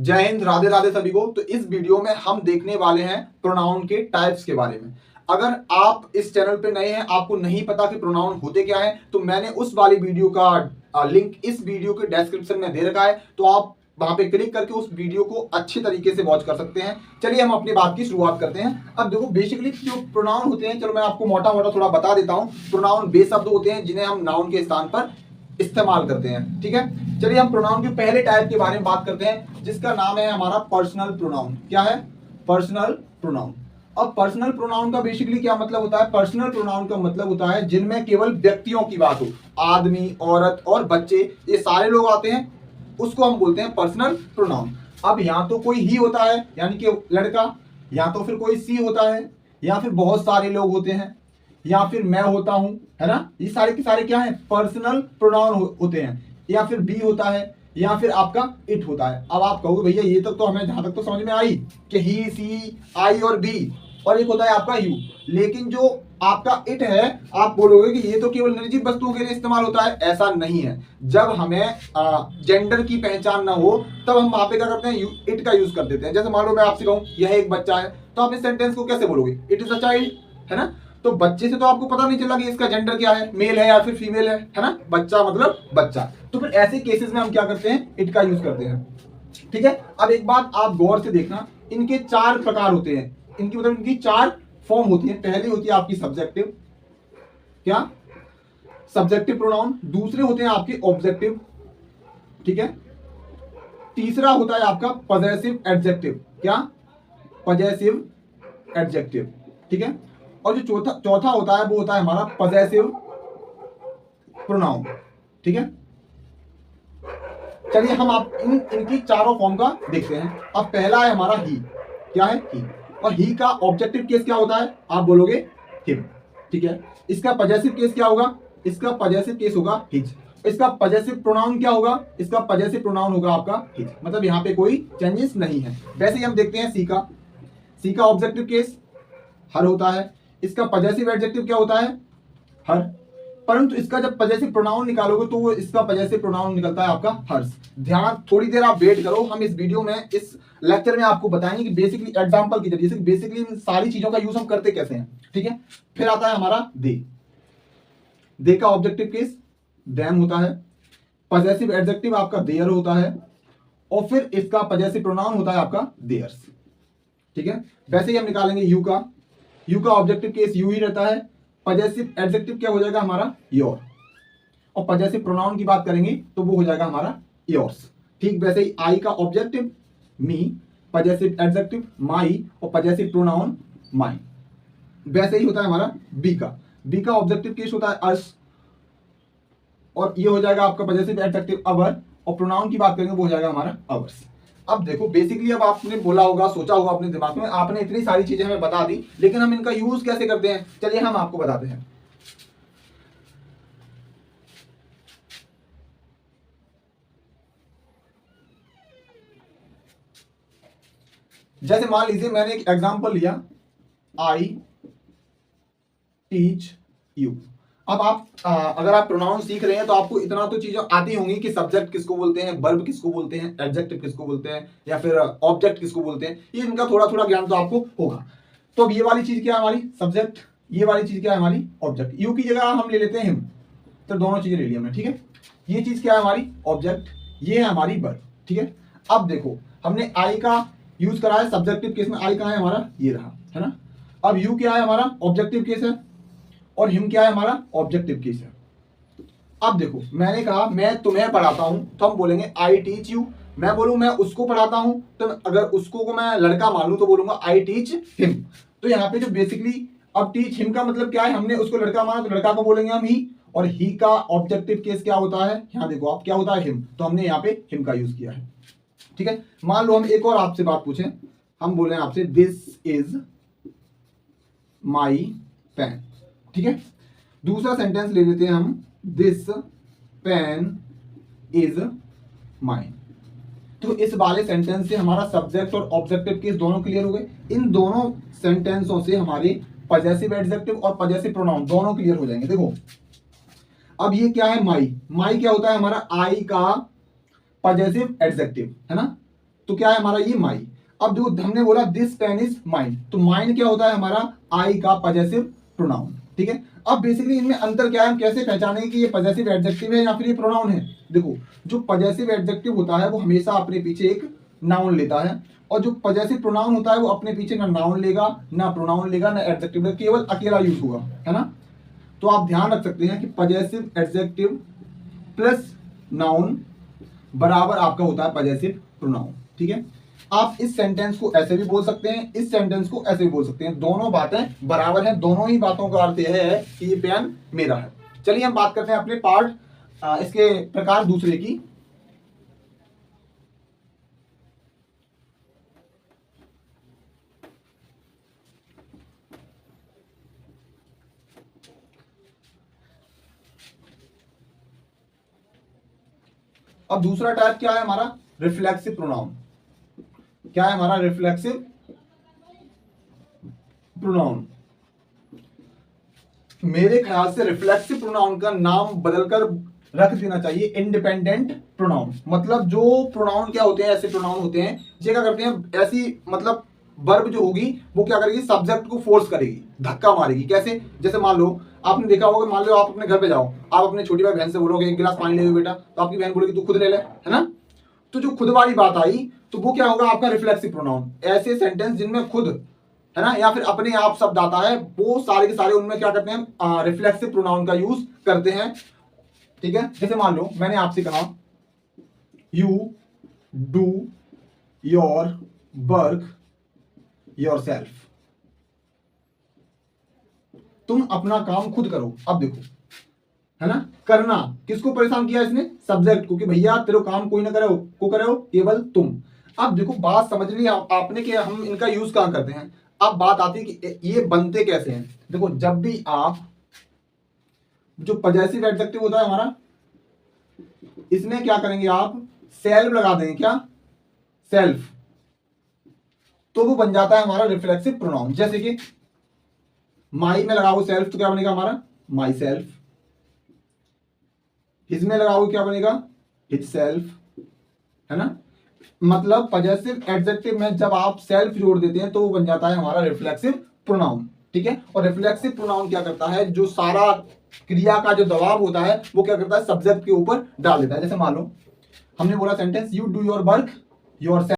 जय हिंद, राधे राधे सभी को। तो इस वीडियो में हम देखने वाले हैं प्रोनाउन के टाइप्स के बारे में। अगर आप इस चैनल पे नए हैं, आपको नहीं पता कि प्रोनाउन होते क्या है, तो मैंने उस वाली वीडियो का लिंक इस वीडियो के डिस्क्रिप्शन में दे रखा है, तो आप वहां पे क्लिक करके उस वीडियो को अच्छे तरीके से वॉच कर सकते हैं। चलिए हम अपनी बात की शुरुआत करते हैं। अब देखो, बेसिकली जो प्रोनाउन होते हैं, चलो मैं आपको मोटा मोटा थोड़ा बता देता हूं। प्रोनाउन वे शब्द होते हैं जिन्हें हम नाउन के स्थान पर इस्तेमाल करते हैं। ठीक है, चलिए हम प्रोनाउन के पहले टाइप के बारे में बात करते हैं, जिसका नाम है हमारा पर्सनल प्रोनाउन। क्या है? Personal pronoun. अब पर्सनल प्रोनाउन का बेसिकली क्या मतलब होता है? पर्सनल प्रोनाउन का मतलब होता है जिनमें केवल व्यक्तियों की बात हो, आदमी, औरत और बच्चे, ये सारे लोग आते हैं, उसको हम बोलते हैं पर्सनल प्रोनाउन। अब या तो कोई ही होता है यानी कि लड़का, या तो फिर कोई सी होता है, या फिर बहुत सारे लोग होते हैं, या फिर मैं होता हूं, है ना। ये सारे के सारे क्या है? पर्सनल प्रोनाउन होते हैं। या फिर बी होता है, या फिर आपका इट होता है। अब आप कहोगे भैया ये तक तो हमें जहां तक तो समझ में आई कि ही, सी, आई और बी, और एक होता है आपका यू। लेकिन जो आपका इट है, आप बोलोगे कि ये तो केवल निर्जीव वस्तुओं के लिए इस्तेमाल होता है। ऐसा नहीं है। जब हमें जेंडर की पहचान ना हो, तब हम वहां पे क्या करते हैं? इट का यूज कर देते हैं। जैसे मान लो मैं आपसे कहूं यह एक बच्चा है, तो आप इस सेंटेंस को कैसे बोलोगे? इट इज अ चाइल्ड, है ना। तो बच्चे से तो आपको पता नहीं चला कि इसका जेंडर क्या है, मेल है या फिर फीमेल है ना। बच्चा मतलब बच्चा। तो फिर ऐसे केसेस में हम क्या करते हैं? इट का यूज करते हैं। ठीक है। अब एक बात आप गौर से देखना, इनके चार प्रकार होते हैं। इनकी मतलब इनकी चार फॉर्म होती है। पहली होती है आपकी सब्जेक्टिव, क्या? Subjective pronoun. दूसरे होते हैं आपके ऑब्जेक्टिव, ठीक है। तीसरा होता है आपका पजेसिव एडजेक्टिव, क्या? पजेसिव एडजेक्टिव, ठीक है। और जो चौथा होता है वो होता है हमारा पजेसिव प्रोनाउन, ठीक है। चलिए हम आप इनकी चारों फॉर्म का देखते हैं। अब पहला है हमारा ही। क्या है? ही। और ही का ऑब्जेक्टिव केस क्या होता है? आप बोलोगे हिम, ठीक है। इसका पजेसिव केस क्या होगा? इसका पजेसिव केस होगा हिज। इसका पजेसिव प्रोनाउन क्या होगा? इसका पजेसिव प्रोनाउन होगा आपका हिज। मतलब यहाँ पे कोई चेंजेस नहीं है। वैसे ही हम देखते हैं सी का। सी का ऑब्जेक्टिव केस हर होता है। इसका पजेसिव एडजेक्टिव क्या होता है? हर। परंतु इसका जब पजेसिव प्रोनाउन निकालोगे तो वो इसका पजेसिव प्रोनाउन निकलता है आपका हर्ष। ध्यान, थोड़ी देर आप वेट करो, हम इस वीडियो में, इस लेक्चर में आपको बताएंगे कि बेसिकली एग्जांपल के जरिए से बेसिकली इन सारी चीजों का यूज हम करते कैसे हैं, ठीक है। फिर आता है हमारा दे। दे का ऑब्जेक्टिव केस देम होता है। पजेसिव एडजेक्टिव आपका देयर होता है। और फिर इसका पजेसिव प्रोनाउन होता है आपका देयर्स, ठीक है। वैसे ही हम निकालेंगे यू का। यू का ऑब्जेक्टिव केस यू ही रहता है। पजेसिव एडजेक्टिव क्या हो जाएगा हमारा? योर। और पजेसिव प्रोनाउन की बात करेंगे तो वो हो जाएगा हमारा योर्स। ठीक वैसे ही आई का ऑब्जेक्टिव मी, पजेसिव एडजेक्टिव माई, और पजेसिव प्रोनाउन माई। वैसे ही होता है हमारा बी का। बी का ऑब्जेक्टिव केस होता है अस, और ये हो जाएगा आपका पजेसिव एडजेक्टिव अवर, और प्रोनाउन की बात करेंगे वो हो जाएगा हमारा अवर्स। अब देखो, बेसिकली अब आपने बोला होगा, सोचा होगा अपने दिमाग में, आपने इतनी सारी चीजें हमें बता दी, लेकिन हम इनका यूज कैसे करते हैं? चलिए हम आपको बताते हैं। जैसे मान लीजिए मैंने एक एग्जांपल लिया, आई टीच यू। अब आप अगर आप प्रोनाउन सीख रहे हैं तो आपको इतना तो चीजें आती होंगी कि सब्जेक्ट किसको बोलते हैं, वर्ब किसको बोलते हैं, एडजेक्टिव किसको बोलते हैं, या फिर ऑब्जेक्ट किसको बोलते हैं। ये इनका थोड़ा थोड़ा ज्ञान तो आपको होगा। तो अब ये वाली चीज क्या है हमारी? सब्जेक्ट। ये वाली चीज क्या है हमारी? ऑब्जेक्ट। यू की जगह हम ले लेते हैं हिम, तो दोनों चीजें ले ली हमने, ठीक है। ये चीज क्या है हमारी? ऑब्जेक्ट। ये है हमारी वर्ब, ठीक है। अब देखो, हमने आई का यूज करा है सब्जेक्टिव केस में। आई कहाँ है हमारा? ये रहा, है ना। अब यू क्या है हमारा? ऑब्जेक्टिव केस है। और हिम क्या है हमारा? ऑब्जेक्टिव केस है। अब देखो, मैंने कहा मैं तुम्हें पढ़ाता हूं, तो हम बोलेंगे आई टीच यू। मैं बोलूं मैं उसको पढ़ाता हूं, तो अगर उसको को मैं लड़का मान लूं तो बोलूंगा आई टीच हिम। तो यहाँ पे जो बेसिकली, अब टीच हिम का मतलब क्या है? हमने उसको लड़का माना तो लड़का को बोलेंगे हम ही। और ही का ऑब्जेक्टिव केस क्या होता है? यहाँ देखो आप, क्या होता है? हिम। तो हमने यहाँ पे हिम का यूज किया है, ठीक है। मान लो हम एक और आपसे बात पूछें, हम बोले आपसे दिस इज माई पेन, ठीक है। दूसरा सेंटेंस ले लेते हैं हम, दिस पेन इज माइन। तो इस वाले सेंटेंस से हमारा सब्जेक्ट और ऑब्जेक्टिव केस दोनों क्लियर हो गए। इन दोनों सेंटेंसों से हमारे पजेसिव एडजेक्टिव और पजेसिव प्रोनाउन दोनों क्लियर हो जाएंगे। देखो, अब ये क्या है? माई। माई क्या होता है हमारा? आई का पजेसिव एडजेक्टिव, है ना। तो क्या है हमारा ये माई। अब देखो हमने बोला दिस पेन इज माइन, तो माइन क्या होता है हमारा आई का पजेसिव प्रोनाउन, ठीक है। अब बेसिकली इनमें अंतर क्या है, हम कैसे पहचानेंगे कि ये पजेसिव एडजेक्टिव है या फिर ये प्रोनाउन है। देखो जो पजेसिव एडजेक्टिव होता है वो हमेशा अपने पीछे एक नाउन लेता है, और जो पजेसिव प्रोनाउन होता है वो अपने पीछे ना नाउन लेगा, ना प्रोनाउन लेगा, ना एडजेक्टिव लेगा, केवल अकेला यूज होगा, है ना। तो आप ध्यान रख सकते हैं कि पजेसिव एडजेक्टिव प्लस नाउन बराबर आपका होता है पजेसिव प्रोनाउन, ठीक है। आप इस सेंटेंस को ऐसे भी बोल सकते हैं, इस सेंटेंस को ऐसे भी बोल सकते हैं, दोनों बातें बराबर हैं, दोनों ही बातों का अर्थ यह है कि ये पेन मेरा है। चलिए हम बात करते हैं अपने पार्ट इसके प्रकार दूसरे की। अब दूसरा टाइप क्या है हमारा, रिफ्लेक्सिव प्रोनाउन। क्या है हमारा रिफ्लेक्सिव प्रोनाउन। मेरे ख्याल से रिफ्लेक्सिव प्रोनाउन का नाम बदलकर रख देना चाहिए इंडिपेंडेंट प्रोनाउन। मतलब जो प्रोनाउन क्या होते हैं, ऐसे प्रोनाउन होते हैं जो क्या करते हैं, ऐसी मतलब वर्ब जो होगी वो क्या करेगी, सब्जेक्ट को फोर्स करेगी, धक्का मारेगी। कैसे, जैसे मान लो आपने देखा होगा, मान लो आप अपने घर पे जाओ, आप अपने छोटी भाई बहन से बोलोगे एक गिलास पानी ले लो बेटा, तो आपकी बहन बोलेगी तू खुद ले ले, है ना। तो जो खुद वाली बात आई तो वो क्या होगा, आपका रिफ्लेक्सिव प्रोनाउन। ऐसे सेंटेंस जिनमें खुद है ना या फिर अपने आप शब्द आता है, वो सारे के सारे उनमें क्या करते हैं, रिफ्लेक्सिव प्रोनाउन का यूज करते हैं, ठीक है। जैसे मान लो मैंने आपसे कहा you do your work yourself, तुम अपना काम खुद करो। अब देखो, है ना, करना किसको परेशान किया इसने, सब्जेक्ट को, कि भैया तेरे काम कोई ना करे को करो केवल तुम। अब देखो बात समझ ली आपने कि हम इनका यूज कहां करते हैं। अब बात आती है कि ये बनते कैसे हैं। देखो जब भी आप, जो पजेसिव एडजेक्टिव होता है हमारा, इसमें क्या करेंगे आप, सेल्फ लगा देंगे, क्या सेल्फ, तो वो बन जाता है हमारा रिफ्लेक्सिव प्रोनाउन। जैसे कि माई में लगाओ सेल्फ तो क्या बनेगा हमारा माई सेल्फ, हिज में लगाओ क्या बनेगा हिज सेल्फ, है ना। मतलब पजेसिव एडजेक्टिव में जब आप सेल्फ जोड़ देते हैं तो वो बन जाता है हमारा रिफ्लेक्सिव प्रोनाउन, ठीक है। और रिफ्लेक्सिव प्रोनाउन क्या करता है, जो सारा क्रिया का जो दबाव होता है वो क्या करता है, सब्जेक्ट के ऊपर डाल देता है। जैसे मान लो हमने बोला sentence you do your work yourself,